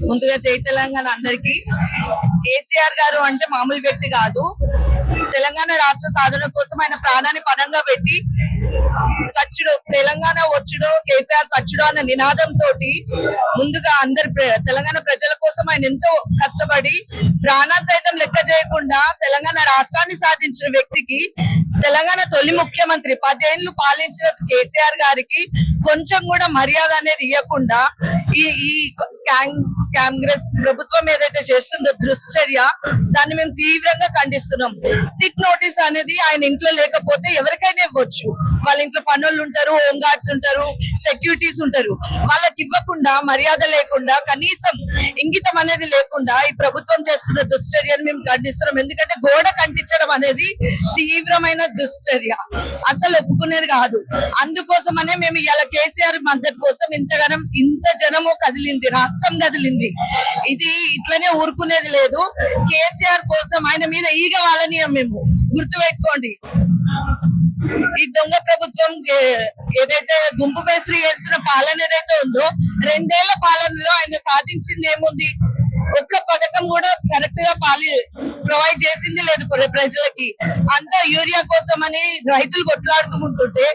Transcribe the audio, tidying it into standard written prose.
ముందుగా జై తెలంగాణ అందరికి. కేసీఆర్ గారు అంటే మామూలు వ్యక్తి కాదు. తెలంగాణ రాష్ట్ర సాధన కోసం ఆయన ప్రాణాన్ని పణంగా పెట్టి సచ్చుడు తెలంగాణ వచ్చుడో కేసీఆర్ సచ్చుడో అన్న నినాదంతో ముందుగా అందరి తెలంగాణ ప్రజల కోసం ఆయన ఎంతో కష్టపడి ప్రాణాలు సైతం లెక్క చేయకుండా తెలంగాణ రాష్ట్రాన్ని సాధించిన వ్యక్తికి, తెలంగాణ తొలి ముఖ్యమంత్రి 10 ఏళ్లు పాలించిన కేసీఆర్ గారికి కొంచెం కూడా మర్యాద అనేది ఇవ్వకుండా ఈ కాంగ్రెస్ ప్రభుత్వం ఏదైతే చేస్తుందో దుశ్చర్య, దాన్ని మేము తీవ్రంగా ఖండిస్తున్నాం. సిట్ నోటీస్ అనేది ఆయన ఇంట్లో లేకపోతే ఎవరికైనా ఇవ్వచ్చు. వాళ్ళ ఇంట్లో పనులు ఉంటారు, హోమ్ గార్డ్స్ ఉంటారు, సెక్యూరిటీస్ ఉంటారు. వాళ్ళకి ఇవ్వకుండా, మర్యాద లేకుండా, కనీసం ఇంగితం అనేది లేకుండా ఈ ప్రభుత్వం చేస్తున్న దుశ్చర్యను మేము ఖండిస్తున్నాం. ఎందుకంటే గోడ కంటించడం అనేది తీవ్రమైన దుశ్చర్య, అసలు ఒప్పుకునేది కాదు. అందుకోసమనే మేము ఇలా కేసీఆర్ మద్దతు కోసం ఇంత జనము కదిలింది, రాష్ట్రం కదిలింది. ఇది ఇట్లనే ఊరుకునేది లేదు. కేసీఆర్ కోసం ఆయన మీద ఈగ వాళ్ళనీయం మేము. గుర్తుపెట్టుకోండి, ఈ దొంగ ప్రభుత్వం ఏదైతే గుంపు మేస్త్రి చేస్తున్న పాలన ఏదైతే ఉందో, 2 ఏళ్ల పాలనలో ఆయన సాధించింది ఏముంది? ఒక్క పథకం కూడా కరెక్ట్ గా ప్రొవైడ్ చేసింది లేదు ప్రజలకి. అంతా యూరియా కోసం అని రైతులు కొట్లాడుతుంటుంటే